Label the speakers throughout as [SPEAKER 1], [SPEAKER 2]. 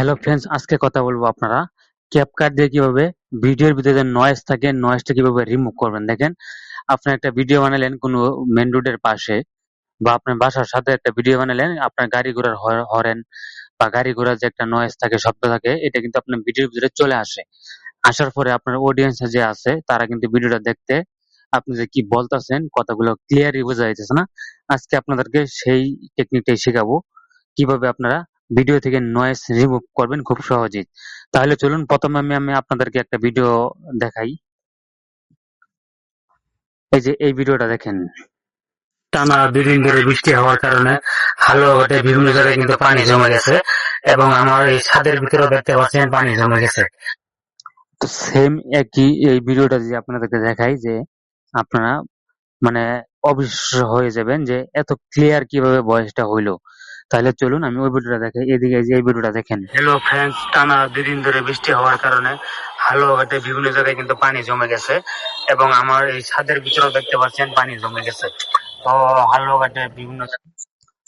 [SPEAKER 1] Hello friends, আজকে কথা বলবো আপনারা ক্যাপকাট দিয়ে কিভাবে ভিডিওর ভিতরে যে নয়েজ থাকে নয়েজটা কিভাবে রিমুভ করবেন। দেখেন, আপনি একটা ভিডিও বানালেন কোনো মেন রোডের পাশে বা আপনার বাসার সাথে একটা ভিডিও বানালেন, আপনার গাড়ি ঘোড়ার হরেন বা গাড়ি ঘোড়ার যে একটা নয়েজ থাকে, শব্দ থাকে, এটা কিন্তু আপনার ভিডিওর ভিতরে চলে আসে। আসার পরে আপনার অডিয়েন্স যে আছে তারা কিন্তু ভিডিওটা দেখতে আপনি যে কি বলতেছেন কথাগুলো ক্লিয়ারলি বোঝা যাইতেছে না। আজকে আপনাদেরকে সেই টেকনিকটাই শেখাবো কিভাবে আপনারা ভিডিও থেকে নয়েজ রিমুভ করবেন খুব সহজেই। তাহলে চলুন প্রথমে আমি আমি আপনাদেরকে একটা ভিডিও দেখাই। এই যে এই ভিডিওটা দেখেন।
[SPEAKER 2] টানা 2 দিন ধরে বৃষ্টি হওয়ার কারণে হালুয়াঘাটে বিভিন্ন জায়গায় কিন্তু পানি জমে গেছে এবং আমার এই ছাদের ভিতরেও দেখতে পাচ্ছেন পানি জমে গেছে।
[SPEAKER 1] তো সেম একই এই ভিডিওটা যদি আপনাদেরকে দেখাই যে আপনারা মানে অবিশ্বাস্য হয়ে যাবেন যে এত ক্লিয়ার কিভাবে ভয়েসটা হইলো। তাহলে চলুন আমি ওই ভিডিওটা দেখাই। এদিকে এই যে এই ভিডিওটা দেখেন।
[SPEAKER 2] হ্যালো ফ্রেন্ডস, টানা 2 দিন ধরে বৃষ্টি হওয়ার কারণে হালুয়াঘাটে বিভিন্ন জায়গায় কিন্তু পানি জমে গেছে এবং আমার এই ছাদের ভিতরেও দেখতে পাচ্ছেন পানি জমে গেছে। তো হালুয়াঘাটে বিভিন্ন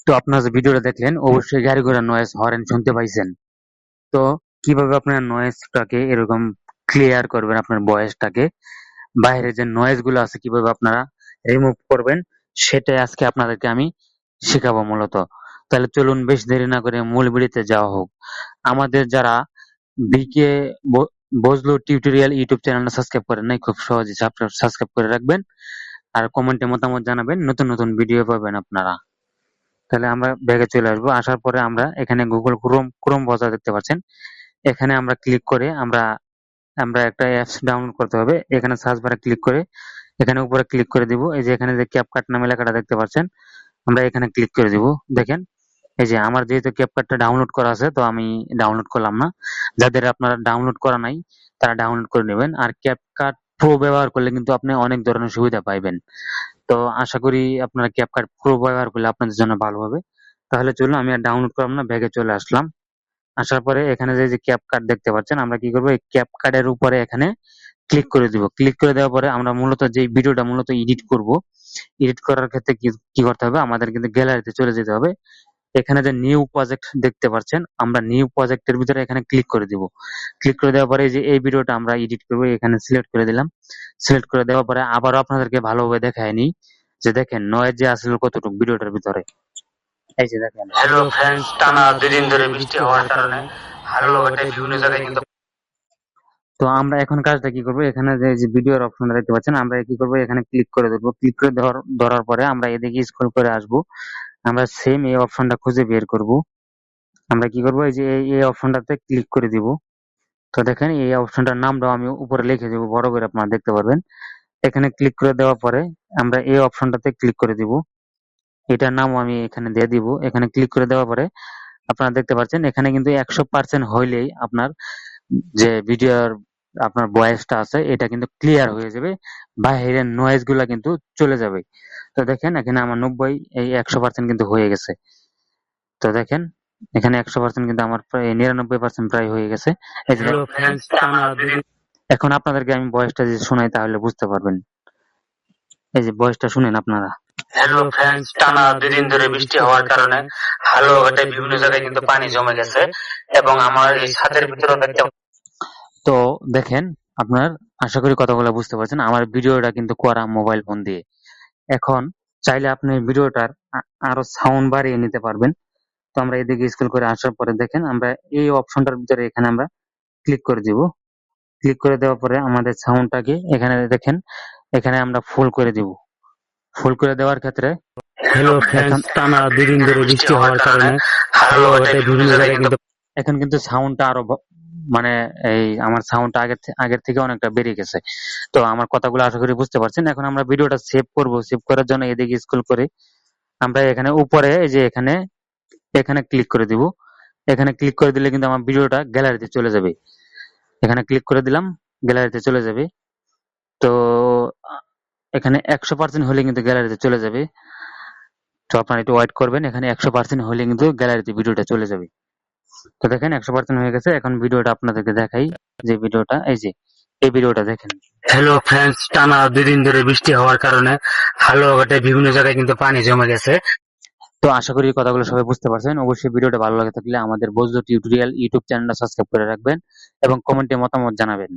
[SPEAKER 1] তো আপনারা যে ভিডিওটা দেখলেন অবশ্যই গাড়ি ঘোড়ার নয়েজ হরেন শুনতে পাইছেন। তো কিভাবে আপনার নয়েজটাকে এরকম ক্লিয়ার করবেন, আপনার ভয়েসটাকে বাইরে যে নয়েজ গুলো আছে কিভাবে আপনারা রিমুভ করবেন, সেটাই আজকে আপনাদেরকে আমি শেখাবো মূলত। তাহলে চলুন বেশ দেরি না করে মূল ভিডিওতে যাওয়া হোক। আমাদের যারা বিকে বজলু টিউটোরিয়াল ইউটিউব চ্যানেলটা সাবস্ক্রাইব করেন নাই, খুব সহজে সাবস্ক্রাইব করে রাখবেন আর কমেন্টে মতামত জানাবেন, নতুন নতুন ভিডিও পাবেন আপনারা। তাহলে আমরা ব্যাগে চলে আসবো। আসার পরে আমরা এখানে গুগল ক্রোম ব্রাউজার দেখতে পাচ্ছেন, এখানে আমরা ক্লিক করে আমরা আমরা একটা অ্যাপস ডাউনলোড করতে হবে। এখানে সার্চ বারে ক্লিক করে এখানে উপরে ক্লিক করে দিব। এই যে এখানে যে ক্যাপকাট নামে লেখাটা দেখতে পাচ্ছেন, আমরা এখানে ক্লিক করে দিব। দেখেন, এই যে আমার যেহেতু ক্যাপকাটটা ডাউনলোড করা আছে তো আমি ডাউনলোড করলাম না। যাদের আপনারা ডাউনলোড করা নাই তারা ডাউনলোড করে নেবেন। আর ক্যাপকাট প্রো ব্যবহার করলে কিন্তু আপনি অনেক ধরনের সুবিধা পাইবেন। তো আশা করি আপনারা ক্যাপকাট প্রো ব্যবহার করলে আপনাদের জন্য ভালো হবে। তাহলে চলুন, আমি আর ডাউনলোড করলাম না, ব্যাগে চলে আসলাম। আসার পরে এখানে যে ক্যাপকাট দেখতে পাচ্ছেন, আমরা কি করবো, এই ক্যাপকাটের উপরে এখানে ক্লিক করে দিব। ক্লিক করে দেওয়ার পরে আমরা মূলত যে ভিডিওটা মূলত এডিট করব, এডিট করার ক্ষেত্রে কি কি করতে হবে, আমাদের কিন্তু গ্যালারিতে চলে যেতে হবে। এখানে যে নিউ প্রজেক্ট দেখতে পাচ্ছেন, আমরা নিউ প্রজেক্টের ভিতরে এখানে ক্লিক করে দিব। ক্লিক করে দেওয়ার পরে এই যে এই ভিডিওটা আমরা এডিট করবো, এখানে সিলেক্ট করে দিলাম। সিলেক্ট করে দেওয়ার পরে আবারও আপনাদেরকে ভালোভাবে দেখায় নিই যে দেখেন নয়েজ যে আসলে কতটুকু ভিডিওটার ভিতরে। এই যে দেখেন।
[SPEAKER 2] হ্যালো ফ্রেন্ডস, টানা 2 দিন ধরে বৃষ্টি হওয়ার কারণে হালুয়াঘাটে বিভিন্ন জায়গায় কিন্তু
[SPEAKER 1] তো আমরা এখন কাজটা কি করবো, এখানে যে ভিডিওর অপশনটা দেখতে পাচ্ছেন, আমরা কি করবো, এখানে ক্লিক করে ধরবো। ক্লিক করে ধরার পরে আমরা এদিকে স্ক্রল করে আসবো। আমরা সেম এই অপশনটা খুঁজে বের করব। আমরা কি করবো, এই যে এই অপশনটাতে ক্লিক করে দিব। তো দেখেন এই অপশনটার নামটাও আমি উপরে লিখে দেবো, বড় করে আপনারা দেখতে পারবেন। এখানে ক্লিক করে দেওয়ার পরে আমরা এই অপশনটাতে ক্লিক করে দিব। এটার নামও আমি এখানে দিয়ে দিব। এখানে ক্লিক করে দেওয়ার পরে আপনারা দেখতে পাচ্ছেন এখানে কিন্তু 100% হইলেই আপনার যে ভিডিওর আপনার ভয়েসটা আছে এটা কিন্তু ক্লিয়ার হয়ে যাবে, বাইরের নয়েজ গুলা কিন্তু চলে যাবে। তো দেখেন এখানে আমার 90 এই 100% কিন্তু হয়ে গেছে। তো দেখেন এখানে 100% কিন্তু আমার প্রায় 99% প্রায় হয়ে গেছে। এই যে
[SPEAKER 2] হ্যালো ফ্রেন্ডস, টানা 2 দিন
[SPEAKER 1] এখন আপনাদেরকে আমি ভয়েসটা যদি শোনাই তাহলে বুঝতে পারবেন। এই যে ভয়েসটা শুনেন আপনারা।
[SPEAKER 2] হ্যালো ফ্রেন্ডস, টানা 2 দিন ধরে বৃষ্টি হওয়ার কারণে হালুয়াঘাটে বিভিন্ন জায়গায় কিন্তু পানি জমে গেছে এবং আমার এই ছাদের ভিতরেও দেখতে
[SPEAKER 1] তো দেখেন আপনার, আশা করি কথাগুলো বুঝতে পারছেন। আমার ভিডিওটা কিন্তু করা মোবাইল ফোন দিয়ে। এখন চাইলে আপনি ভিডিওটার আরো সাউন্ড বাড়িয়ে নিতে পারবেন। তো আমরা এদিকে স্ক্রল করে আসার পরে দেখেন আমরা এই অপশনটার ভিতরে এখানে আমরা ক্লিক করে দিব। ক্লিক করে দেওয়ার পরে আমাদের সাউন্ডটাকে এখানে দেখেন এখানে আমরা ফুল করে দিব। ফুল করে দেওয়ার ক্ষেত্রে
[SPEAKER 2] হ্যালো
[SPEAKER 1] এখন
[SPEAKER 2] ফ্রেন্ডস, টানা 2 দিন ধরে বৃষ্টি হওয়ার কারণে হালুয়াঘাটে বিভিন্ন জায়গায় কিন্তু
[SPEAKER 1] এখন কিন্তু সাউন্ডটা আরো মানে এই আমার সাউন্ডটা আগের থেকে অনেকটা বেড়ে গেছে। তো আমার কথাগুলো আশা করি বুঝতে পারছেন। এখন আমরা ভিডিওটা সেভ করব। সেভ করার জন্য এদিকে স্ক্রল করে আমরা এখানে উপরে এই যে এখানে এখানে ক্লিক করে দিব। এখানে ক্লিক করে দিলে কিন্তু আমার ভিডিওটা গ্যালারিতে চলে যাবে। এখানে ক্লিক করে দিলাম, গ্যালারিতে চলে যাবে। তো এখানে 100% হলে কিন্তু গ্যালারিতে চলে যাবে। তো আপনারা একটু ওয়েট করবেন, এখানে 100% হলে কিন্তু গ্যালারিতে ভিডিওটা চলে যাবে। তো দেখেন 100% হয়ে গেছে। এখন ভিডিওটা আপনাদেরকে দেখাই, যে ভিডিওটা এই যে এই ভিডিওটা দেখেন।
[SPEAKER 2] হ্যালো ফ্রেন্ডস, টানা 2 দিন ধরে বৃষ্টি হওয়ার কারণে হালুয়াঘাটে বিভিন্ন জায়গায় কিন্তু পানি জমে গেছে।
[SPEAKER 1] তো আশা করি এই কথাগুলো সবাই বুঝতে পারছেন। অবশ্যই ভিডিওটা ভালো লাগে থাকলে আমাদের বজলু টিউটোরিয়াল ইউটিউব চ্যানেলটা সাবস্ক্রাইব করে রাখবেন এবং কমেন্টে মতামত জানাবেন।